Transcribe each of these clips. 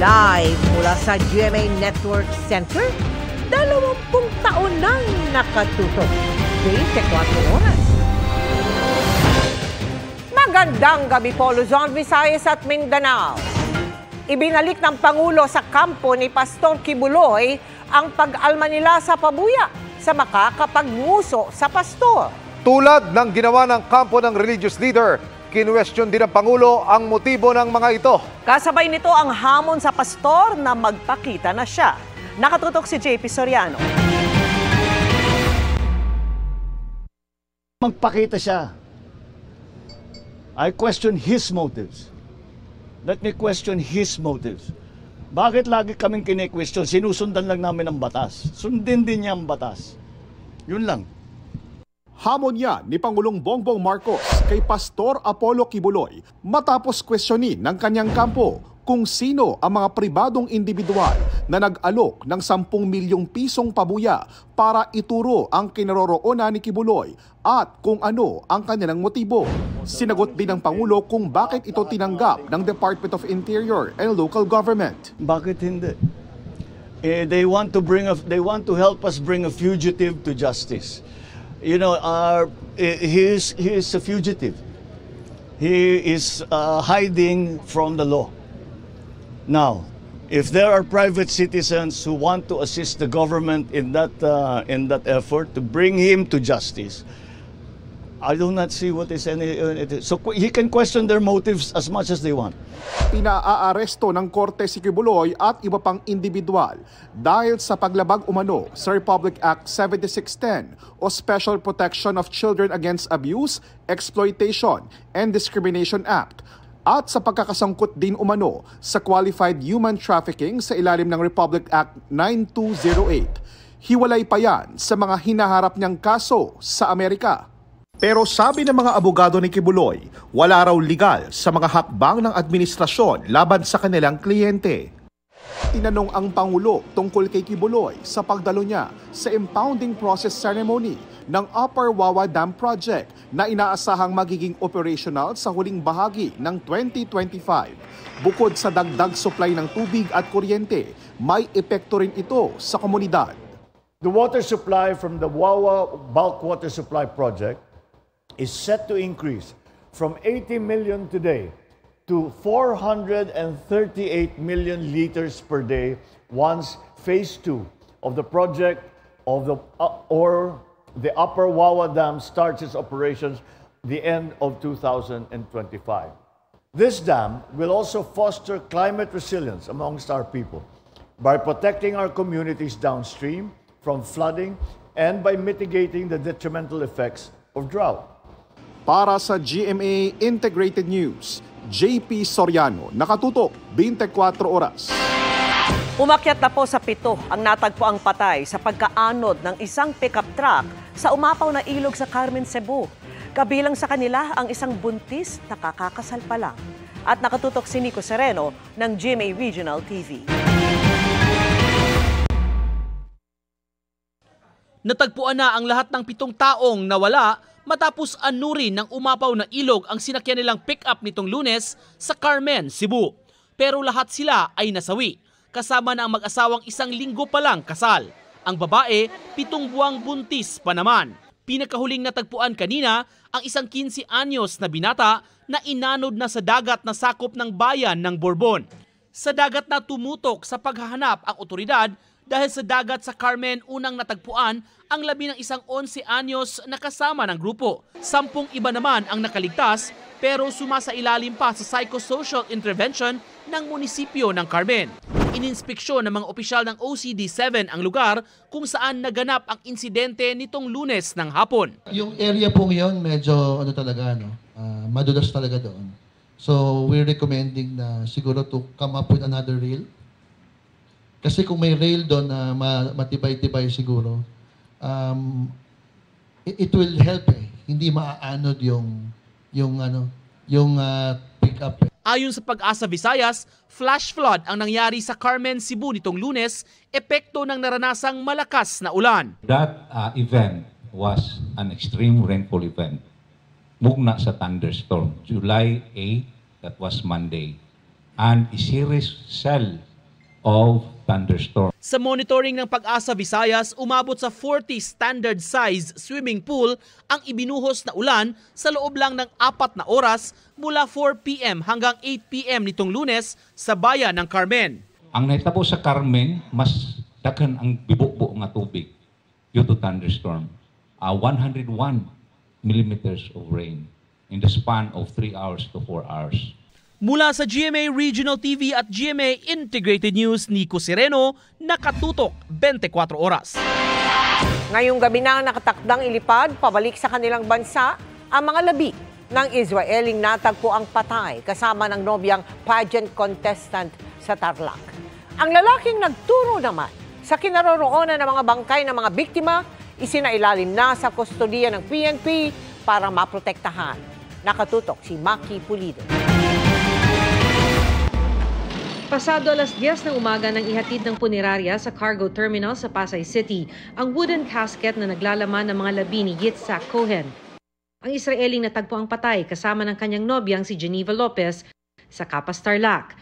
Live mula sa GMA Network Center, 20 taon nang nakatutok. 24 oras. Magandang gabi po, Luzon, Visayas at Mindanao. Ibinalik ng Pangulo sa kampo ni Pastor Kibuloy ang pag-alma nila sa pabuya sa makakapagmuso sa pastor. Tulad ng ginawa ng kampo ng religious leader, kinwestiyon din ng Pangulo ang motibo ng mga ito. Kasabay nito ang hamon sa pastor na magpakita na siya. Nakatutok si JP Soriano. Magpakita siya. I question his motives. Let me question his motives. Bakit lagi kaming kine-question? Sinusundan lang namin ang batas. Sundin din niya ang batas. Yun lang. Hamon niya ni Pangulong Bongbong Marcos kay Pastor Apollo Kibuloy matapos kwestiyonin ng kanyang kampo kung sino ang mga pribadong individual na nag-alok ng 10 milyong pisong pabuya para ituro ang kinaroroonan ni Kibuloy at kung ano ang kanilang motibo. Sinagot din ng Pangulo kung bakit ito tinanggap ng Department of Interior and Local Government. Bakit hindi? They want to help us bring a fugitive to justice. You know, he is a fugitive. He is hiding from the law. Now, if there are private citizens who want to assist the government in that effort to bring him to justice, I do not see what is any. So he can question their motives as much as they want. Pinaaaresto ng korte si Kibuloy at iba pang individual dahil sa paglabag umano sa Republic Act 7610 o Special Protection of Children Against Abuse, Exploitation, and Discrimination Act at sa pagkakasangkot din umano sa Qualified Human Trafficking sa ilalim ng Republic Act 9208. Hiwalay pa yan sa mga hinaharap niyang kaso sa Amerika. Pero sabi ng mga abogado ni Kibuloy, wala raw legal sa mga hakbang ng administrasyon laban sa kanilang kliyente. Tinanong ang Pangulo tungkol kay Kibuloy sa pagdalo niya sa impounding process ceremony ng Upper Wawa Dam Project na inaasahang magiging operational sa huling bahagi ng 2025. Bukod sa dagdag supply ng tubig at kuryente, may epekto rin ito sa komunidad. The water supply from the Wawa Bulk Water Supply Project is set to increase from 80 million today to 438 million liters per day once phase 2 of the project of the Upper Wawa Dam starts its operations the end of 2025. This dam will also foster climate resilience amongst our people by protecting our communities downstream from flooding and by mitigating the detrimental effects of drought. Para sa GMA Integrated News, JP Soriano, nakatutok 24 oras. Umakyat na po sa 7 ang natagpuang patay sa pagkaanod ng isang pickup truck sa umapaw na ilog sa Carmen, Cebu. Kabilang sa kanila ang isang buntis na kakakasal pa lang. At nakatutok si Nico Sereno ng GMA Regional TV. Natagpuan na ang lahat ng 7 taong nawala matapos anurin ng umapaw na ilog ang sinakyan nilang pick-up nitong Lunes sa Carmen, Cebu. Pero lahat sila ay nasawi, kasama na ang mag-asawang 1 linggo pa lang kasal. Ang babae, 7 buwang buntis pa naman. Pinakahuling natagpuan kanina ang isang 15 anyos na binata na inanod na sa dagat na sakop ng bayan ng Borbon. Sa dagat na tumutok sa paghahanap ang otoridad dahil sa dagat sa Carmen unang natagpuan ang labi ng isang 11 anyos na kasama ng grupo. 10 iba naman ang nakaligtas pero sumasailalim pa sa psychosocial intervention ng munisipyo ng Carmen. Ininspeksyon ng mga opisyal ng OCD7 ang lugar kung saan naganap ang insidente nitong Lunes ng hapon. Yung area po ngayon medyo madulas talaga doon. So we're recommending na siguro to come up with another rail. Kasi kung may rail doon na matibay-tibay siguro, it will help Hindi maaanod yung pick-up. Ayon sa Pag-asa Visayas, flash flood ang nangyari sa Carmen, Cebu nitong Lunes, epekto ng naranasang malakas na ulan. That event was an extreme rainfall event. Mugna sa thunderstorm, July 8, that was Monday. And a series cell of thunderstorm. Sa monitoring ng Pag-asa Visayas, umabot sa 40 standard size swimming pool ang ibinuhos na ulan sa loob lang ng 4 na oras mula 4 p.m. hanggang 8 p.m. nitong Lunes sa bayan ng Carmen. Ang naitabo sa Carmen, mas daghan ang bibubo nga tubig due to thunderstorm. 101 millimeters of rain in the span of 3 hours to 4 hours. Mula sa GMA Regional TV at GMA Integrated News, Nico Sereno, nakatutok 24 oras. Ngayong gabi na nakatakdang ilipad pabalik sa kanilang bansa ang mga labi ng Israeling natagpo ang patay kasama ng nobyang pageant contestant sa Tarlac. Ang lalaking nagturo naman sa kinaroroonan ng mga bangkay ng mga biktima, isinailalim na sa kustodiya ng PNP para maprotektahan. Nakatutok si Maki Pulido. Pasado alas 10 ng umaga nang ihatid ng punerarya sa cargo terminal sa Pasay City ang wooden casket na naglalaman ng mga labi ni Yitzhak Cohen. Ang Israeling natagpo ang patay kasama ng kanyang nobyang si Geneva Lopez sa Kapas Tarlac.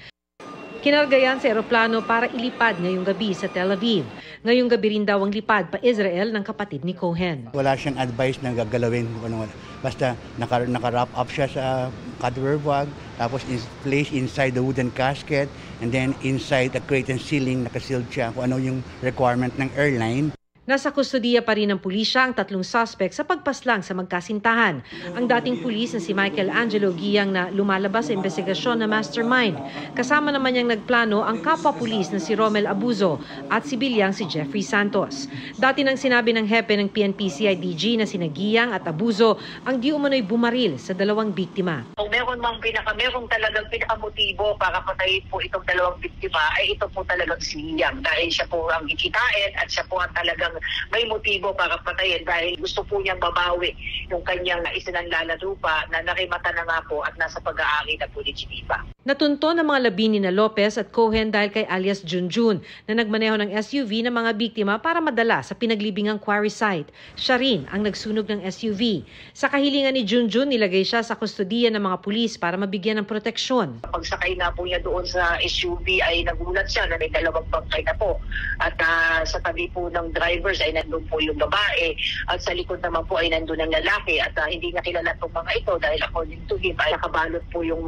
Kinargayan sa eroplano para ilipad ngayong gabi sa Tel Aviv. Ngayong gabi rin daw ang lipad pa Israel ng kapatid ni Cohen. Wala siyang advice na gagalawin. Basta naka-wrap up siya sa cadaver bag, tapos placed inside the wooden casket, and then inside the crate and ceiling, nakasealed siya kung ano yung requirement ng airline. Nasa kustodiya pa rin ng pulisya ang 3 suspect sa pagpaslang sa magkasintahan. Ang dating pulis na si Michael Angelo Giyang na lumalabas sa investigasyon na mastermind. Kasama naman niyang nagplano ang kapwa-pulis na si Romel Abuzo at sibilyang si Jeffrey Santos. Dati nang sinabi ng hepe ng PNP-CIDG na sina Giyang at Abuzo ang di umano'y bumaril sa 2 biktima. Kung meron talagang pinakamotibo para patayin po itong 2 biktima ay ito po talagang si Giyang dahil siya po ang ikitain at siya po ang talagang may motibo para patayin dahil gusto po niyang babawi yung kanyang isinanlala lupa na narimata na nga po at nasa pag-aari na po ni Geneva. Natunto ng mga labi ni na Lopez at Cohen dahil kay alias Junjun na nagmaneho ng SUV ng mga biktima para madala sa pinaglibingang quarry site. Siya rin ang nagsunog ng SUV. Sa kahilingan ni Junjun, nilagay siya sa kustodiya ng mga pulis para mabigyan ng proteksyon. Pagsakay na po niya doon sa SUV ay nagulat siya na may 2 bangkay na po. At sa tabi po ng drivers ay nandun po yung babae at sa likod naman po ay nandun ang lalaki at hindi niya kilala itong mga ito dahil according to him ay nakabalot po yung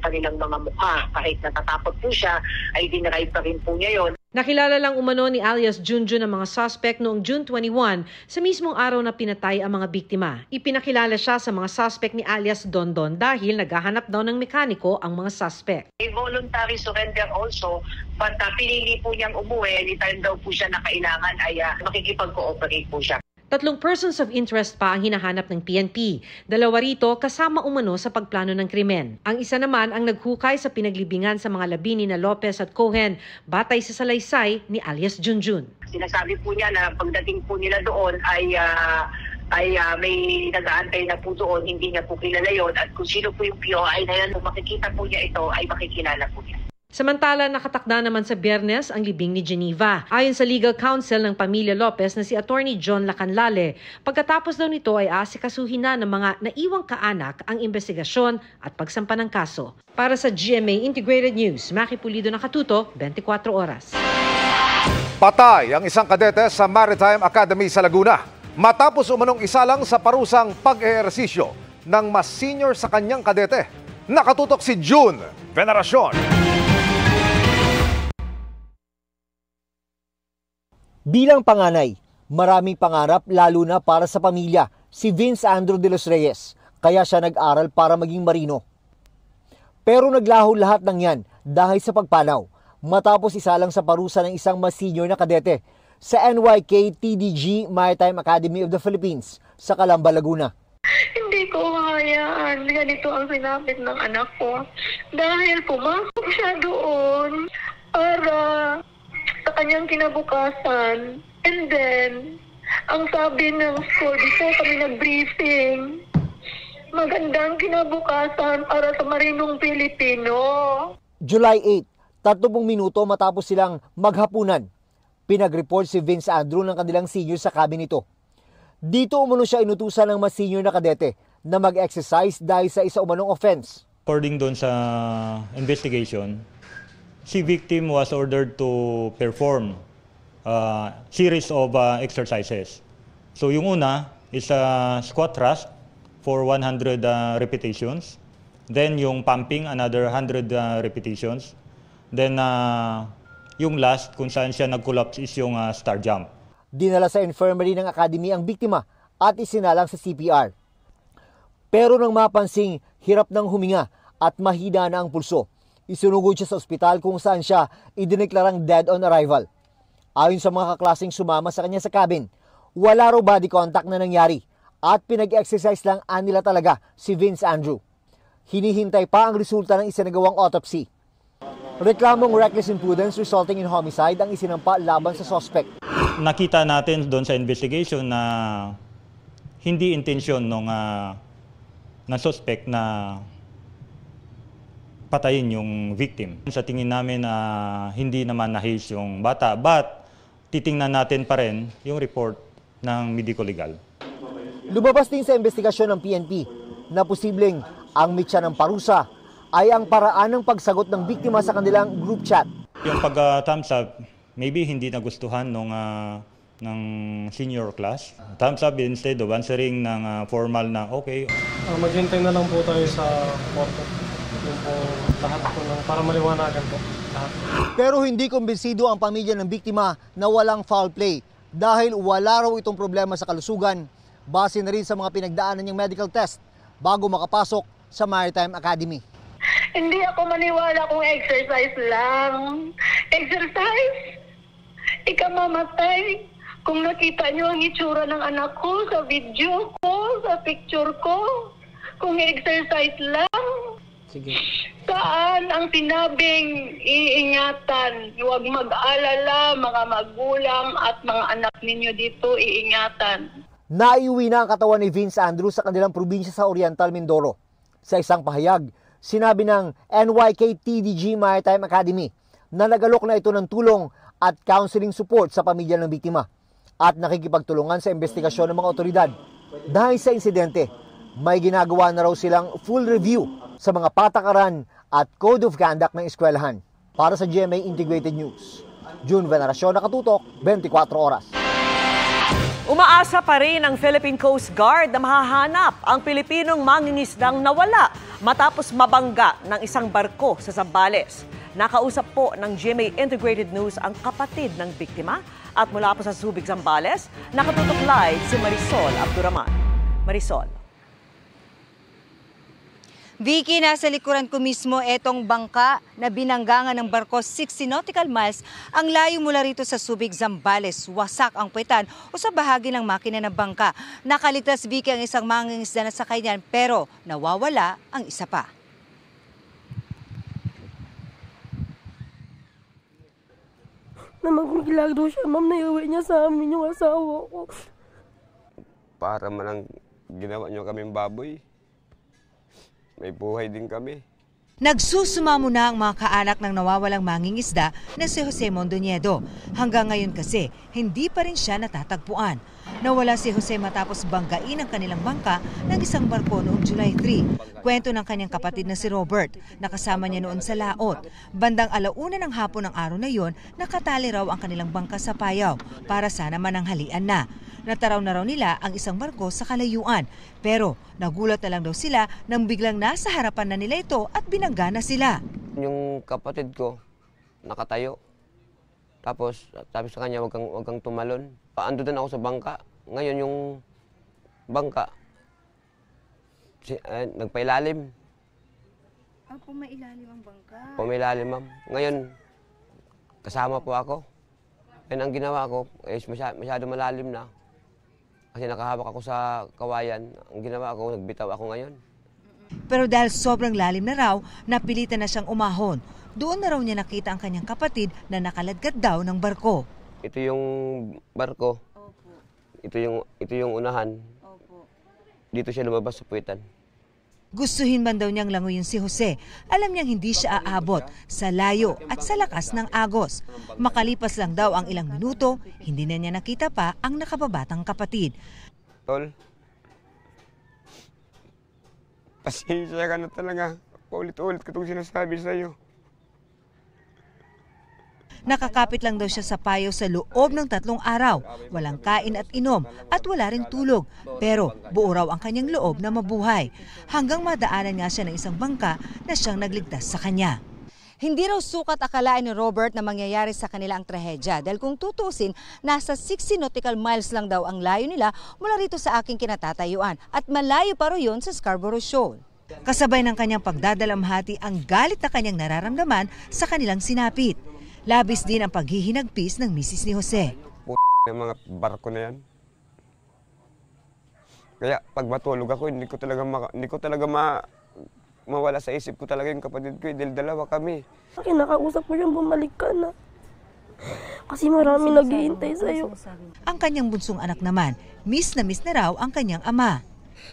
kanilang mga mukha. Kahit natatakot po siya ay dinarive pa rin po niya yon. Nakilala lang umano ni alias Junjun ang mga suspect noong June 21 sa mismong araw na pinatay ang mga biktima. Ipinakilala siya sa mga suspect ni alias Dondon dahil naghahanap daw ng mekaniko ang mga suspect. Voluntary surrender also, but pinili po niyang umuwi, anytime daw po siya na kailangan ay makikipag-cooperate po siya. 3 persons of interest pa ang hinahanap ng PNP. 2 rito kasama umano sa pagplano ng krimen. Ang isa naman ang naghukay sa pinaglibingan sa mga labi ni na Lopez at Cohen batay sa salaysay ni alias Junjun. Sinasabi po niya na pagdating po nila doon ay may nag-aantay na po doon, hindi niya po kilala yon at kung sino po yung POI na yan, kung makikita po niya ito ay makikilala po niya. Samantala, nakatakda naman sa Biyernes ang libing ni Geneva. Ayon sa legal counsel ng pamilya Lopez na si Attorney John Lacanlale, pagkatapos daw nito ay aasikasuhin na ng mga naiwang kaanak ang investigasyon at pagsampa ng kaso. Para sa GMA Integrated News, Maki Pulido, nakatuto, 24 oras. Patay ang isang kadete sa Maritime Academy sa Laguna matapos umanong isa lang sa parusang pag-ehersisyo ng mas senior sa kanyang kadete. Nakatutok si June Veneracion. Bilang panganay, maraming pangarap lalo na para sa pamilya, si Vince Andrew de los Reyes, kaya siya nag-aral para maging marino. Pero naglaho lahat ng yan dahil sa pagpanaw, matapos isa lang sa parusa ng isang mas senior na kadete sa NYK TDG Maritime Academy of the Philippines sa Calamba, Laguna. Hindi ko hayaan ganito ang sinapit ng anak ko dahil pumasok siya doon para sa kanyang kinabukasan. And then, ang sabi ng school, before kami nag-briefing, magandang kinabukasan para sa marinong Pilipino. July 8, 30 minuto matapos silang maghapunan, pinag-report si Vince Andrew ng kanilang senior sa cabin nito. Dito umano siya inutusan ng mas senior na kadete na mag-exercise dahil sa isa umanong offense. According doon sa investigation, si victim was ordered to perform series of exercises. So yung una is squat thrust for 100 repetitions. Then yung pumping, another 100 repetitions. Then yung last kung saan siya nag-collapse is yung star jump. Dinala sa infirmary ng academy ang biktima at isinalang sa CPR. Pero nang mapansing hirap ng huminga at mahina na ang pulso, isunugod siya sa ospital kung saan siya idineklarang dead on arrival. Ayon sa mga kaklaseng sumama sa kanya sa cabin, wala raw body contact na nangyari at pinag-exercise lang nila talaga si Vince Andrew. Hinihintay pa ang resulta ng isinagawang autopsy. Reklamong reckless imprudence resulting in homicide ang isinampa laban sa suspect. Nakita natin doon sa investigation na hindi intensyon ng suspect na patayin yung victim. Sa tingin namin hindi naman nahis yung bata, but titingnan natin pa rin yung report ng medico-legal. Lumabas din sa investigasyon ng PNP na posibleng ang mitya ng parusa ay ang paraan ng pagsagot ng biktima sa kanilang group chat. Yung pag-thumbs up, maybe hindi nagustuhan ng senior class. Thumbs up instead of answering ng formal na okay. Maghintay na lang po tayo sa kwarto. Yung po lahat po para maliwanagan po lahat. Pero hindi kumbinsido ang pamilya ng biktima na walang foul play dahil wala raw itong problema sa kalusugan base na rin sa mga pinagdaanan niyang medical test bago makapasok sa Maritime Academy. Hindi ako maniwala kung exercise lang. Exercise? Ikamamatay. Kung nakita niyo ang itsura ng anak ko sa video ko, sa picture ko, kung exercise lang. Sige. Saan ang sinabing iingatan? Huwag mag-alala, mga magulang at mga anak ninyo dito, iingatan. Naiuwi na ang katawan ni Vince Andrew sa kanilang probinsya sa Oriental Mindoro. Sa isang pahayag, sinabi ng NYK-TDG Maritime Academy na nagalok na ito ng tulong at counseling support sa pamilya ng biktima at nakikipagtulungan sa investigasyon ng mga otoridad. Dahil sa insidente, may ginagawa na raw silang full review sa mga patakaran at code of conduct ng eskwelahan. Para sa GMA Integrated News, June Veneracion, nakatutok, 24 oras. Umaasa pa rin ang Philippine Coast Guard na mahahanap ang Pilipinong mangingisdang nawala matapos mabangga ng isang barko sa Zambales. Nakausap po ng GMA Integrated News ang kapatid ng biktima at mula po sa Subic, Zambales, nakatutok live si Marisol Abduraman. Marisol. Vicky, nasa likuran ko mismo etong bangka na binanggangan ng barko 60 nautical miles ang layo mula rito sa Subic, Zambales. Wasak ang puwetan o sa bahagi ng makina ng bangka. Nakalitas, Vicky, ang isang mangingisda na sakay niyan pero nawawala ang isa pa. Na magmilagro siya, ma'am, naiuwi niya sa amin yung asawa ko. Para man ang ginawa niyo kaming baboy. May buhay din kami. Nagsusumamo na ang mga kaanak ng nawawalang mangingisda na si Jose Mondoñedo. Hanggang ngayon kasi, hindi pa rin siya natatagpuan. Nawala si Jose matapos banggain ang kanilang bangka ng isang barko noong July 3. Kwento ng kanyang kapatid na si Robert, nakasama niya noon sa laot. Bandang 1:00 ng hapon ng araw na yon, nakatali raw ang kanilang bangka sa payaw para sana mananghalian na. Nataraw na raw nila ang isang barko sa kalayuan. Pero nagulat na lang daw sila nang biglang nasa harapan na nila ito at binangga na sila. Yung kapatid ko, nakatayo. Tapos sabi sa kanya, wag kang tumalon. Ando din ako sa bangka. Ngayon yung bangka, nagpailalim. Pumailalim ang bangka? Pumailalim, ma'am. Ngayon, kasama po ako. And ang ginawa ko, masyado malalim na. Kasi nakahawak ako sa kawayan. Ang ginawa ko, nagbitaw ako ngayon. Pero dahil sobrang lalim na raw, napilitan na siyang umahon. Doon na raw niya nakita ang kanyang kapatid na nakaladkad daw ng barko. Ito yung barko. Opo. Ito yung unahan. Opo. Dito siya lumabas sa puwitan. Gustuhin man daw niyang languyin si Jose. Alam niyang hindi siya aabot sa layo at sa lakas ng agos. Makalipas lang daw ang ilang minuto, hindi na niya nakita pa ang nakababatang kapatid. Tol, pasensya ka na talaga. Paulit-ulit ko itong sinasabi sa'yo. Nakakapit lang daw siya sa payo sa loob ng 3 araw. Walang kain at inom at wala ring tulog. Pero buo raw ang kanyang loob na mabuhay. Hanggang madaanan nga siya ng isang bangka na siyang nagligtas sa kanya. Hindi raw sukat akalain ni Robert na mangyayari sa kanila ang trahedya dahil kung tutusin, nasa 60 nautical miles lang daw ang layo nila mula rito sa aking kinatatayuan at malayo pa rin yun sa Scarborough Shoal. Kasabay ng kanyang pagdadalamhati ang galit na kanyang nararamdaman sa kanilang sinapit. Labis din ang paghihinagpis ng misis ni Jose. Yung mga barko na yan. Kaya pag matulog ako, hindi ko talaga mawala sa isip ko talaga yung kapatid ko, dahil dalawa kami. Kinakausap ko siyang bumalik ka na. Kasi marami naghihintay sa'yo. Ang kanyang bunsong anak naman, miss na raw ang kanyang ama.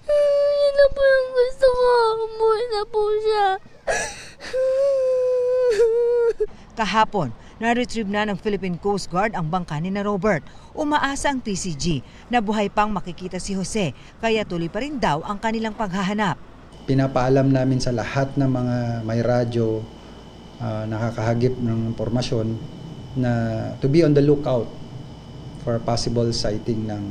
Yun na po yung gusto ko. Umuwi na po siya. Kahapon, na-retrieve na ng Philippine Coast Guard ang bangka ni na Robert. Umaasa ang PCG na buhay pang makikita si Jose, kaya tuloy pa rin daw ang kanilang paghahanap. Pinapaalam namin sa lahat ng mga may radyo, nakakahagip ng impormasyon na to be on the lookout for possible sighting ng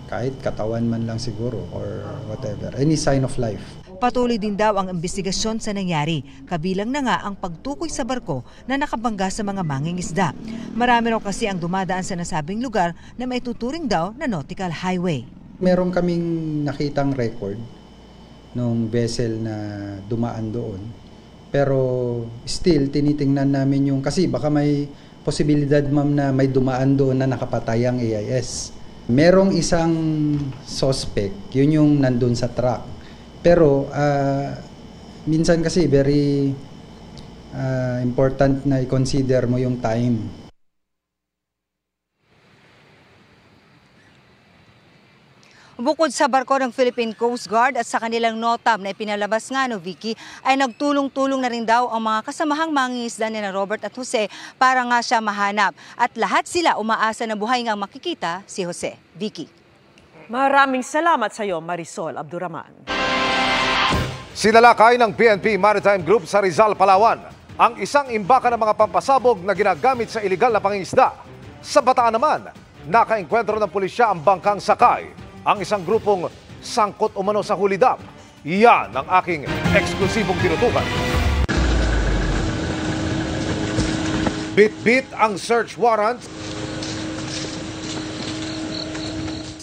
kahit katawan man lang siguro or whatever, any sign of life. Patuloy din daw ang investigasyon sa nangyari, kabilang na nga ang pagtukoy sa barko na nakabangga sa mga mangingisda. Marami raw kasi ang dumadaan sa nasabing lugar na may tuturing daw na nautical highway. Meron kaming nakitang record nung vessel na dumaan doon. Pero still, tinitingnan namin yung, kasi baka may posibilidad ma'am na may dumaan doon na nakapatay ang AIS. Merong isang suspect, yun yung nandun sa truck. Pero minsan kasi very important na i-consider mo yung time. Bukod sa barko ng Philippine Coast Guard at sa kanilang notam na ipinalabas nga no Vicky, ay nagtulong-tulong na rin daw ang mga kasamahang mangingisda ni Robert at Jose para nga siya mahanap. At lahat sila umaasa na buhay ngang makikita si Jose. Vicky. Maraming salamat sa iyo, Marisol Abduraman. Sinalakay ng PNP Maritime Group sa Rizal, Palawan ang isang imbaka ng mga pampasabog na ginagamit sa iligal na pangingisda. Sa Bataan naman, nakaengkwentro ng pulisya ang bangkang sakay ang isang grupong sangkot umano sa hulidap. Yan ang aking eksklusibong tinutukan. Bit-bit ang search warrant.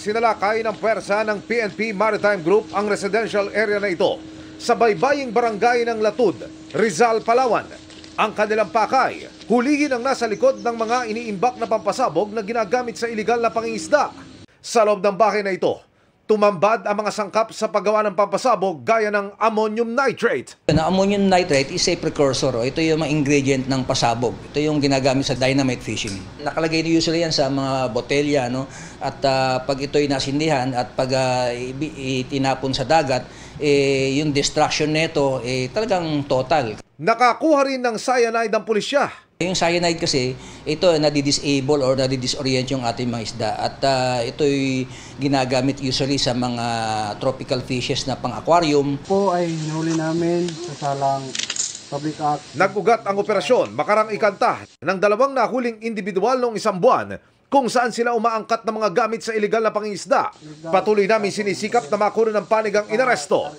Sinalakay ng puwersa ng PNP Maritime Group ang residential area na ito sa baybaying barangay ng Latud, Rizal, Palawan. Ang kanilang pakay, hulihin ang nasa likod ng mga iniimbak na pampasabog na ginagamit sa iligal na pangingisda. Sa loob ng bahay na ito, tumambad ang mga sangkap sa paggawa ng pampasabog gaya ng ammonium nitrate. Ammonium nitrate is a precursor. Ito yung mga ingredient ng pasabog. Ito yung ginagamit sa dynamite fishing. Nakalagay usually yan sa mga botelya. No? At pag ito'y nasindihan at pag itinapon sa dagat, yung destruction nito talagang total. Nakakuha rin ng cyanide ang pulisya. Yung cyanide kasi, ito nadi-disable or nadi-disorient yung ating mga isda. At ito'y ginagamit usually sa mga tropical fishes na pang-aquarium. Po ay hinuli namin sa salang Public Act. Nag-ugat ang operasyon makarang ikanta ng dalawang nahuling individual noong isang buwan kung saan sila umaangkat ng mga gamit sa iligal na pangingisda. Patuloy namin sinisikap na makuha ng panig ang inaresto.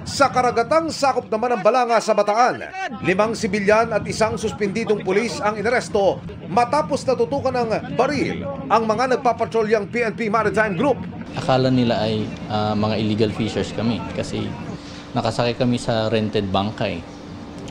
Sa karagatang sakop naman ng Balanga sa Bataan, 5 sibilyan at isang suspendidong pulis ang inaresto matapos natutukan ng baril ang mga nagpapatrolyang PNP Maritime Group. Akala nila ay mga illegal fishers kami kasi nakasakay kami sa rented bangka.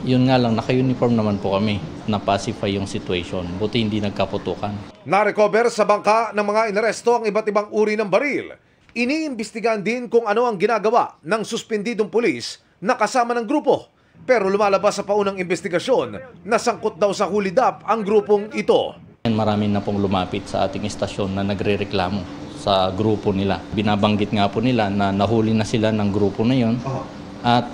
Yun nga lang, naka-uniform naman po kami na pacify yung situation. Buti hindi nagkaputukan. Na-recover sa bangka ng mga inaresto ang iba't ibang uri ng baril. Iniimbestigahan din kung ano ang ginagawa ng suspendidong pulis na kasama ng grupo. Pero lumalabas sa paunang investigasyon na sangkot daw sa hulidap ang grupong ito. Marami na pong lumapit sa ating istasyon na nagre-reklamo sa grupo nila. Binabanggit nga po nila na nahuli na sila ng grupo na yon at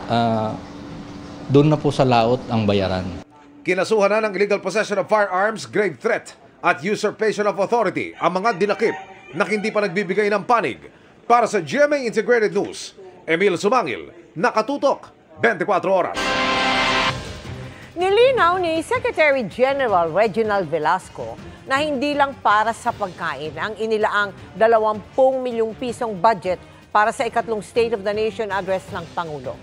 doon na po sa laot ang bayaran. Kinasuhan na ng illegal possession of firearms, grave threat at usurpation of authority ang mga dinakip na hindi pa nagbibigay ng panig. Para sa GMA Integrated News, Emil Sumangil, Nakatutok, 24 Oras. Nilinaw ni Secretary General Reginald Velasco na hindi lang para sa pagkain ang inilaang 20 milyong pisong budget para sa ikatlong State of the Nation address ng Pangulo.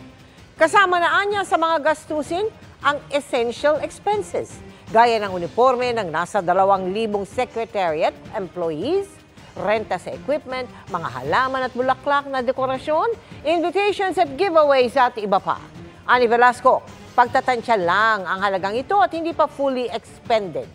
Kasama na anya sa mga gastusin ang essential expenses, gaya ng uniforme ng nasa 2,000 secretariat employees, renta sa equipment, mga halaman at bulaklak na dekorasyon, invitations at giveaways at iba pa. Ani Velasco, pagtatansya lang ang halagang ito at hindi pa fully expended.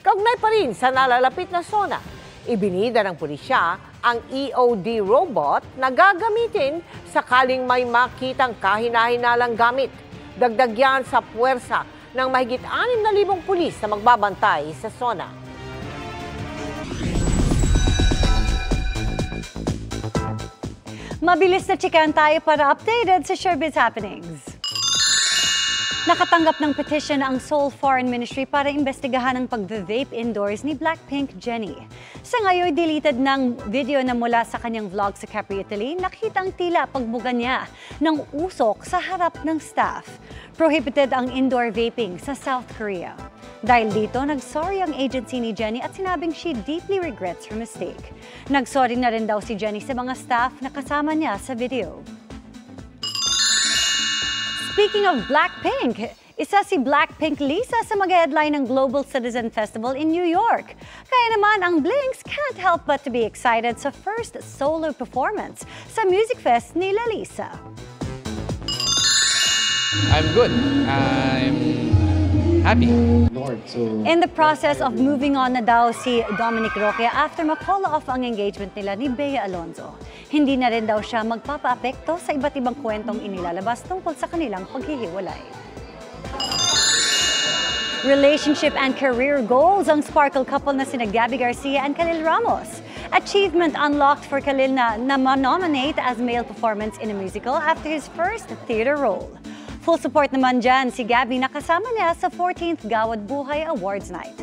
Kaugnay pa rin sa nalalapit na SONA, ibinida ng pulisya ang EOD robot na gagamitin sakaling may makitang kahina-hinalang gamit. Dagdag yan sa puwersa ng mahigit 6,000 pulis na magbabantay sa SONA. Mabilis na chikahan tayo para updated sa showbiz happenings. Nakatanggap ng petition ang Seoul Foreign Ministry para imbestigahan ang pag-vape indoors ni Blackpink Jennie. Sa ngayon, deleted ng video na mula sa kanyang vlog sa Capri, Italy, nakitang tila pagbuga niya ng usok sa harap ng staff. Prohibited ang indoor vaping sa South Korea. Dahil dito, nagsorry ang agency ni Jennie at sinabing she deeply regrets her mistake. Nagsorry na rin daw si Jennie sa mga staff na kasama niya sa video. Speaking of Blackpink, isa si Blackpink Lisa sa mag-headline ng Global Citizen Festival in New York. Kaya naman ang Blinks can't help but to be excited sa first solo performance sa Music Fest ni Lisa. I'm good. I'm happy. In the process of moving on na daw si Dominic Roque after ma-call off ang engagement nila ni Bea Alonzo. Hindi na rin daw siya magpapaapekto sa iba't ibang kwentong inilalabas tungkol sa kanilang paghihiwalay. Relationship and career goals ang sparkle couple na sina Gabby Garcia and Khalil Ramos. Achievement unlocked for Khalil na ma-nominate as male performance in a musical after his first theater role. Full support naman dyan si Gabby na kasama niya sa 14th Gawad Buhay Awards Night.